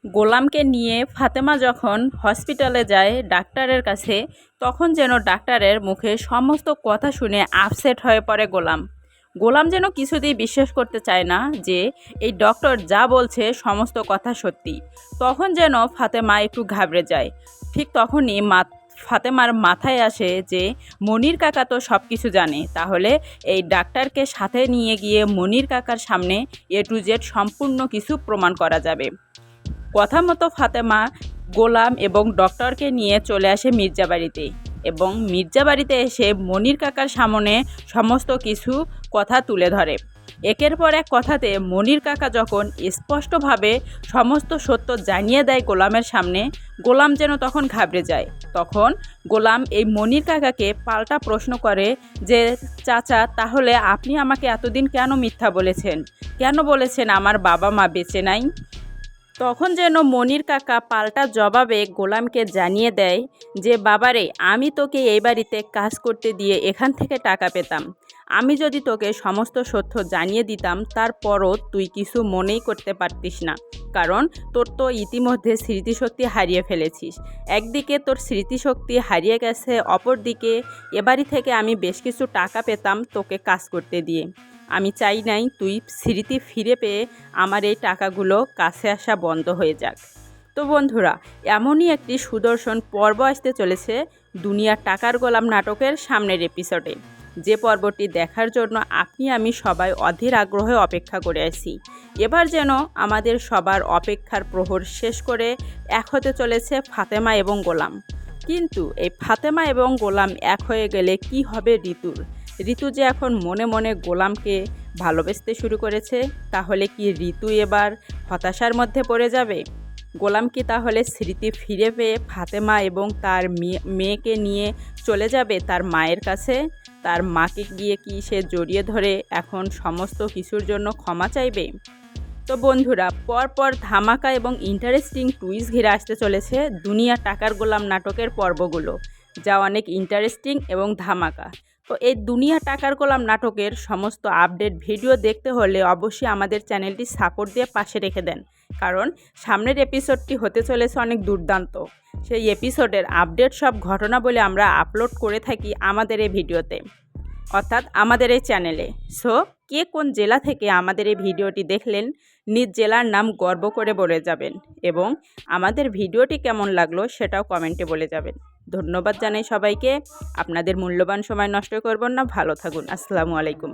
গোলামকে নিয়ে ফাতেমা যখন হসপিটালে যায় ডাক্তারের কাছে, তখন যেন ডাক্তারের মুখে সমস্ত কথা শুনে আপসেট হয়ে পড়ে গোলাম। গোলাম যেন কিছুতেই বিশ্বাস করতে চায় না যে এই ডক্টর যা বলছে সমস্ত কথা সত্যি। তখন যেন ফাতেমা একটু ঘাবড়ে যায়। ঠিক তখনই ফাতেমার মাথায় আসে যে মনির কাকা তো সব কিছু জানে, তাহলে এই ডাক্তারকে সাথে নিয়ে গিয়ে মনির কাকার সামনে A to Z সম্পূর্ণ কিছু প্রমাণ করা যাবে। কথা মতো ফাতেমা গোলাম এবং ডক্টরকে নিয়ে চলে আসে মির্জাবাড়িতে, এবং মির্জাবাড়িতে এসে মনির কাকার সামনে সমস্ত কিছু কথা তুলে ধরে। একের পর এক কথাতে মনির কাকা যখন স্পষ্টভাবে সমস্ত সত্য জানিয়ে দেয় গোলামের সামনে, গোলাম যেন তখন ঘাবড়ে যায়। তখন গোলাম এই মনির কাকাকে পাল্টা প্রশ্ন করে যে, চাচা, তাহলে আপনি আমাকে এতদিন কেন মিথ্যা বলেছেন? কেন বলেছেন আমার বাবা মা বেঁচে নাই? তখন যেন মনির কাকা পাল্টা জবাবে গোলামকে জানিয়ে দেয় যে, বাবারে, আমি তোকে এই বাড়িতে কাজ করতে দিয়ে এখান থেকে টাকা পেতাম। আমি যদি তোকে সমস্ত সত্য জানিয়ে দিতাম, তারপরও তুই কিছু মনেই করতে পারতিস না, কারণ তোর তো ইতিমধ্যে স্মৃতিশক্তি হারিয়ে ফেলেছিস। একদিকে তোর স্মৃতিশক্তি হারিয়ে গেছে, অপরদিকে এ বাড়ি থেকে আমি বেশ কিছু টাকা পেতাম তোকে কাজ করতে দিয়ে। আমি চাই নাই তুই স্মৃতি ফিরে পেয়ে আমার এই টাকাগুলো কাছে আসা বন্ধ হয়ে যাক। তো বন্ধুরা, এমনই একটি সুদর্শন পর্ব আসতে চলেছে দুনিয়ার টাকার গোলাম নাটকের সামনের এপিসোডে, যে পর্বটি দেখার জন্য আপনি আমি সবাই অধীর আগ্রহে অপেক্ষা করে আছি। এবার যেন আমাদের সবার অপেক্ষার প্রহর শেষ করে এক হতে চলেছে ফাতেমা এবং গোলাম। কিন্তু এই ফাতেমা এবং গোলাম এক হয়ে গেলে কি হবে ঋতুর? ঋতু যে এখন মনে মনে গোলামকে ভালোবাসতে শুরু করেছে, তাহলে কি ঋতু এবার হতাশার মধ্যে পড়ে যাবে? গোলাম কি তাহলে স্মৃতি ফিরে পেয়ে ফাতেমা এবং তার মেয়েকে নিয়ে চলে যাবে তার মায়ের কাছে? তার মাকে গিয়ে কি সে জড়িয়ে ধরে এখন সমস্ত কিছুর জন্য ক্ষমা চাইবে? তো বন্ধুরা, পরপর ধামাকা এবং ইন্টারেস্টিং টুইস্ট ঘিরে আসতে চলেছে দুনিয়া টাকার গোলাম নাটকের পর্বগুলো, যা অনেক ইন্টারেস্টিং এবং ধামাকা। তো এই দুনিয়া টাকার গোলাম নাটকের সমস্ত আপডেট ভিডিও দেখতে হলে অবশ্যই আমাদের চ্যানেলটি সাপোর্ট দিয়ে পাশে রেখে দেন, কারণ সামনের এপিসোডটি হতে চলেছে অনেক দুর্দান্ত। সেই এপিসোডের আপডেট সব ঘটনা বলে আমরা আপলোড করে থাকি আমাদের এই ভিডিওতে, অর্থাৎ আমাদের এই চ্যানেলে। সো কে কোন জেলা থেকে আমাদের এই ভিডিওটি দেখলেন, নিজ জেলার নাম গর্ব করে বলে যাবেন, এবং আমাদের ভিডিওটি কেমন লাগলো সেটাও কমেন্টে বলে যাবেন। ধন্যবাদ জানাই সবাইকে। আপনাদের মূল্যবান সময় নষ্ট করবেন না। ভালো থাকুন। আসসালামু আলাইকুম।